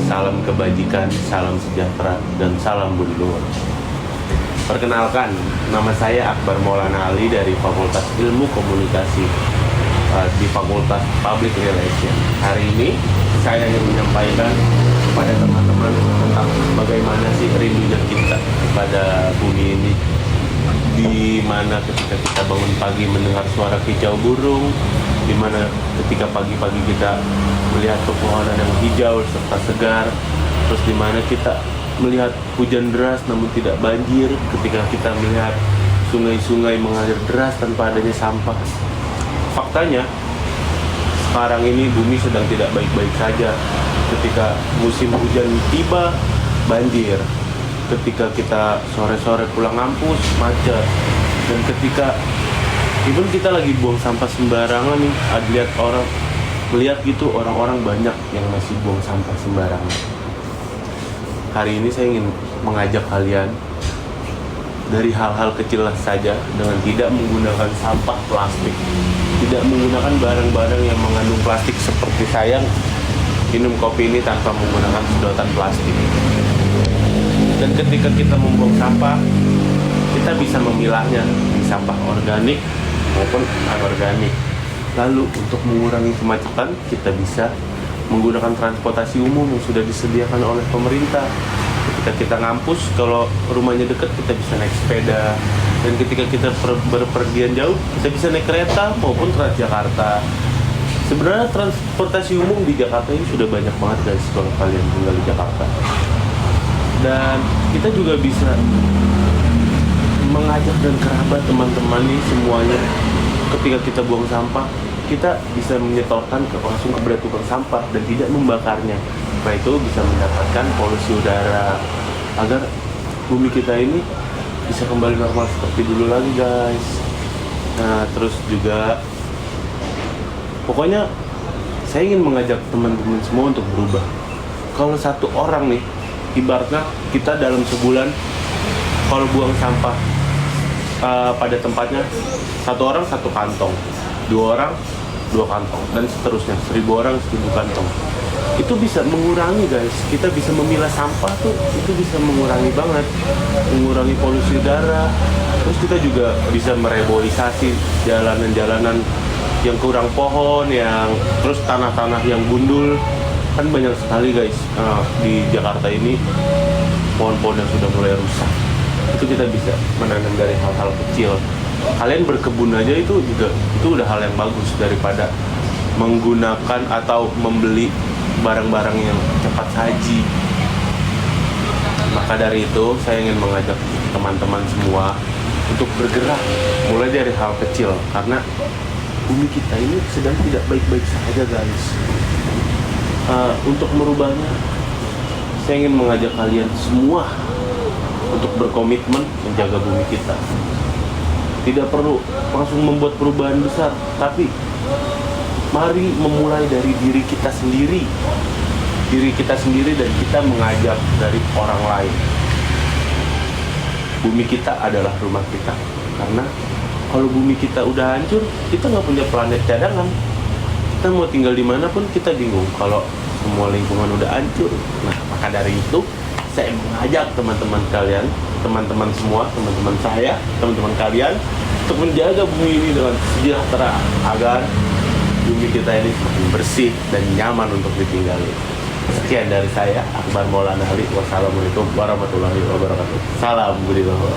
salam kebajikan, salam sejahtera, dan salam budi luhur. Perkenalkan, nama saya Akbar Maulana Ali dari Fakultas Ilmu Komunikasi di Fakultas Public Relation. Hari ini saya ingin menyampaikan kepada teman-teman tentang bagaimana sih rindunya kita kepada bumi ini, di mana ketika kita bangun pagi mendengar suara kicau burung, di mana ketika pagi-pagi kita melihat pepohonan yang hijau serta segar, terus di mana kita melihat hujan deras namun tidak banjir, ketika kita melihat sungai-sungai mengalir deras tanpa adanya sampah. Faktanya, sekarang ini bumi sedang tidak baik-baik saja. Ketika musim hujan tiba, banjir. Ketika kita sore-sore pulang ngampus, macet. Dan ketika even kita lagi buang sampah sembarangan nih, melihat gitu orang-orang banyak yang masih buang sampah sembarangan. Hari ini saya ingin mengajak kalian dari hal-hal kecil saja, dengan tidak menggunakan sampah plastik, tidak menggunakan barang-barang yang mengandung plastik, seperti saya minum kopi ini tanpa menggunakan sedotan plastik. Dan ketika kita membuang sampah, kita bisa memilahnya di sampah organik maupun anorganik. Lalu untuk mengurangi kemacetan, kita bisa menggunakan transportasi umum yang sudah disediakan oleh pemerintah. Ketika kita ngampus, kalau rumahnya dekat, kita bisa naik sepeda. Dan ketika kita berpergian jauh, kita bisa naik kereta maupun Transjakarta. Sebenarnya transportasi umum di Jakarta ini sudah banyak banget guys, kalau kalian tinggal di Jakarta. Dan kita juga bisa mengajak dan kerabat teman-teman nih semuanya, ketika kita buang sampah, kita bisa menyetorkan langsung ke tukang sampah dan tidak membakarnya. Nah, itu bisa mendapatkan polusi udara agar bumi kita ini bisa kembali normal seperti dulu lagi guys. Nah, terus juga pokoknya saya ingin mengajak teman-teman semua untuk berubah. Kalau satu orang nih, ibaratnya kita dalam sebulan kalau buang sampah pada tempatnya, satu orang satu kantong, dua orang dua kantong, dan seterusnya, 1000 orang 1000 kantong. Itu bisa mengurangi guys, kita bisa memilah sampah tuh, itu bisa mengurangi banget, mengurangi polusi udara. Terus kita juga bisa mereboisasi jalanan-jalanan yang kurang pohon, yang terus tanah-tanah yang gundul. Kan banyak sekali guys di Jakarta ini pohon-pohon yang sudah mulai rusak. Itu kita bisa menanam dari hal-hal kecil. Kalian berkebun aja itu udah hal yang bagus daripada menggunakan atau membeli barang-barang yang cepat saji. Maka dari itu saya ingin mengajak teman-teman semua untuk bergerak mulai dari hal kecil, karena bumi kita ini sedang tidak baik-baik saja guys. Untuk merubahnya, saya ingin mengajak kalian semua untuk berkomitmen menjaga bumi kita. Tidak perlu langsung membuat perubahan besar, tapi mari memulai dari diri kita sendiri. Diri kita sendiri, dan kita mengajak dari orang lain. Bumi kita adalah rumah kita. Karena kalau bumi kita udah hancur, kita nggak punya planet cadangan. Kita mau tinggal di mana pun kita bingung kalau semua lingkungan udah hancur. Nah, maka dari itu saya mengajak teman-teman kalian, teman-teman semua, teman-teman saya, teman-teman kalian, untuk menjaga bumi ini dengan sejahtera, agar bumi kita ini semakin bersih dan nyaman untuk ditinggali. Sekian dari saya, Akbar Maulana Ali. Wassalamualaikum warahmatullahi wabarakatuh. Salam budi luhur.